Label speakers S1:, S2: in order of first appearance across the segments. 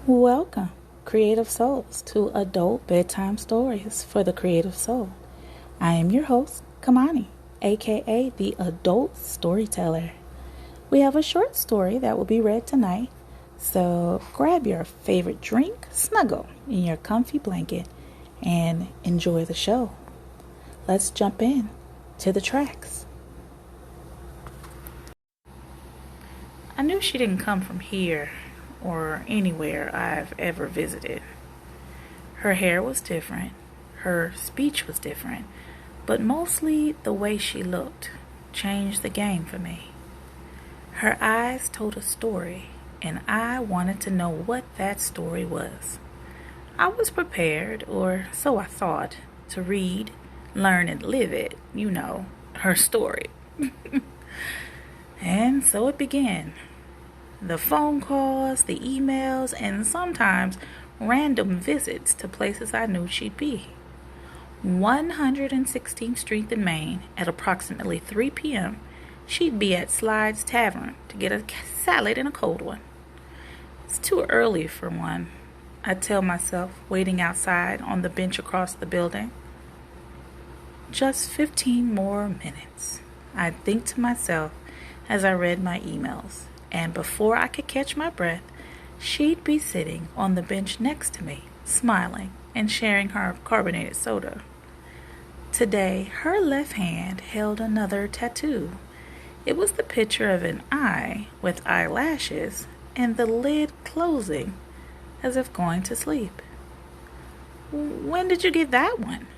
S1: Welcome, creative souls, to Adult Bedtime Stories for the Creative Soul. I am your host, Kamani, aka the Adult Storyteller. We have a short story that will be read tonight, so grab your favorite drink, snuggle in your comfy blanket, and enjoy the show. Let's jump in to the tracks. I knew she didn't come from here or anywhere I've ever visited. Her hair was different, her speech was different, but mostly the way she looked changed the game for me. Her eyes told a story, and I wanted to know what that story was. I was prepared, or so I thought, to read, learn, and live it, her story. And so it began. The phone calls, the emails, and sometimes random visits to places I knew she'd be. 116th Street in Maine at approximately 3 p.m., she'd be at Slide's Tavern to get a salad and a cold one. It's too early for one, I'd tell myself, waiting outside on the bench across the building. Just 15 more minutes, I'd think to myself as I read my emails. And before I could catch my breath, she'd be sitting on the bench next to me, smiling and sharing her carbonated soda. Today, her left hand held another tattoo. It was the picture of an eye with eyelashes and the lid closing as if going to sleep. "When did you get that one?"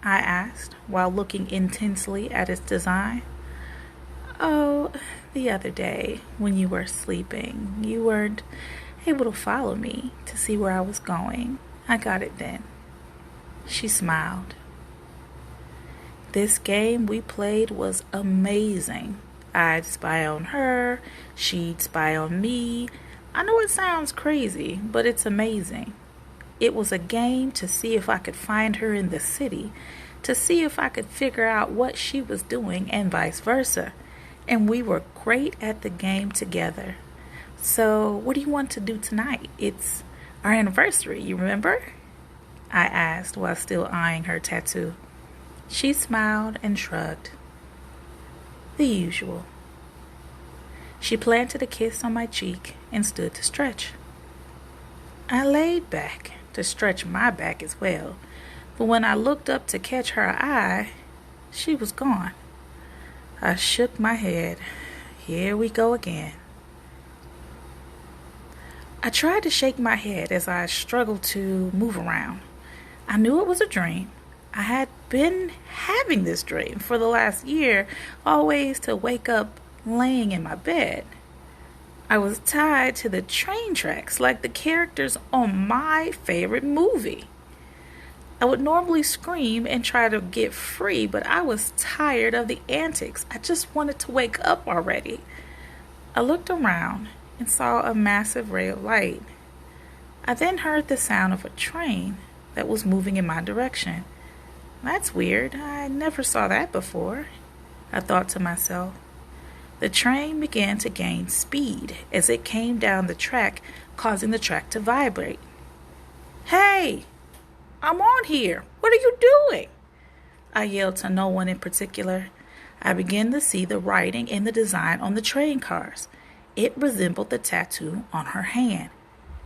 S1: I asked while looking intensely at its design. "Oh, the other day when you were sleeping. You weren't able to follow me to see where I was going. I got it then." She smiled. This game we played was amazing. I'd spy on her, she'd spy on me. I know it sounds crazy, but it's amazing. It was a game to see if I could find her in the city, to see if I could figure out what she was doing and vice versa. And we were great at the game together. "So, what do you want to do tonight? It's our anniversary, you remember?" I asked while still eyeing her tattoo. She smiled and shrugged. "The usual." She planted a kiss on my cheek and stood to stretch. I laid back to stretch my back as well, but when I looked up to catch her eye, she was gone. I shook my head. Here we go again. I tried to shake my head as I struggled to move around. I knew it was a dream. I had been having this dream for the last year, always to wake up laying in my bed. I was tied to the train tracks like the characters on my favorite movie. I would normally scream and try to get free, but I was tired of the antics. I just wanted to wake up already. I looked around and saw a massive ray of light. I then heard the sound of a train that was moving in my direction. "That's weird. I never saw that before," I thought to myself. The train began to gain speed as it came down the track, causing the track to vibrate. "Hey! I'm on here. What are you doing?" I yelled to no one in particular. I began to see the writing and the design on the train cars. It resembled the tattoo on her hand.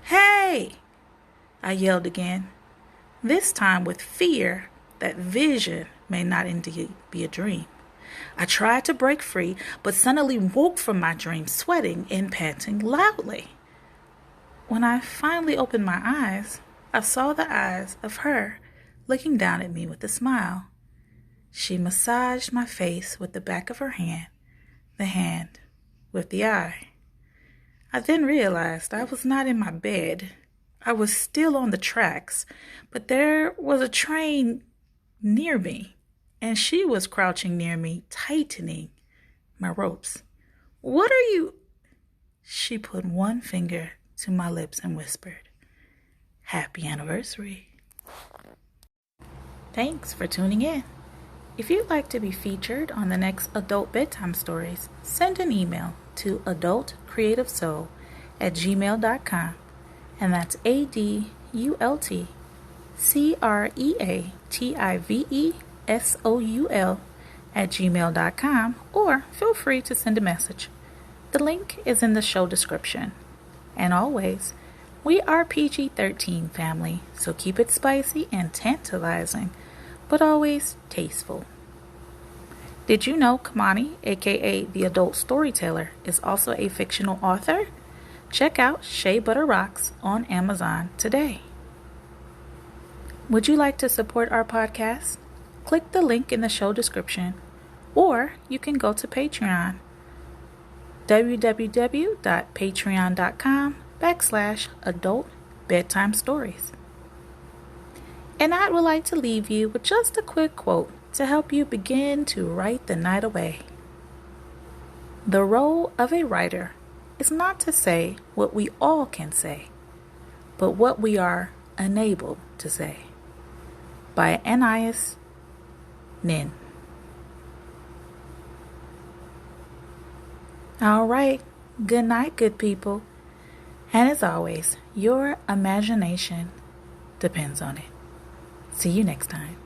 S1: "Hey!" I yelled again, this time with fear that vision may not indeed be a dream. I tried to break free, but suddenly woke from my dream, sweating and panting loudly. When I finally opened my eyes, I saw the eyes of her looking down at me with a smile. She massaged my face with the back of her hand, the hand with the eye. I then realized I was not in my bed. I was still on the tracks, but there was a train near me, and she was crouching near me, tightening my ropes. "What are you?" She put one finger to my lips and whispered, "Happy anniversary." Thanks for tuning in. If you'd like to be featured on the next Adult Bedtime Stories, send an email to adultcreativesoul@gmail.com and that's AdultCreativeSoul @gmail.com, or feel free to send a message. The link is in the show description. And always, we are PG-13 family, so keep it spicy and tantalizing, but always tasteful. Did you know Kamani, aka the Adult Storyteller, is also a fictional author? Check out Shea Butter Rocks on Amazon today. Would you like to support our podcast? Click the link in the show description, or you can go to Patreon, www.patreon.com/Adult Bedtime Stories. And I would like to leave you with just a quick quote to help you begin to write the night away. The role of a writer is not to say what we all can say, but what we are unable to say. By Anais Nin. All right, good night, good people. And as always, your imagination depends on it. See you next time.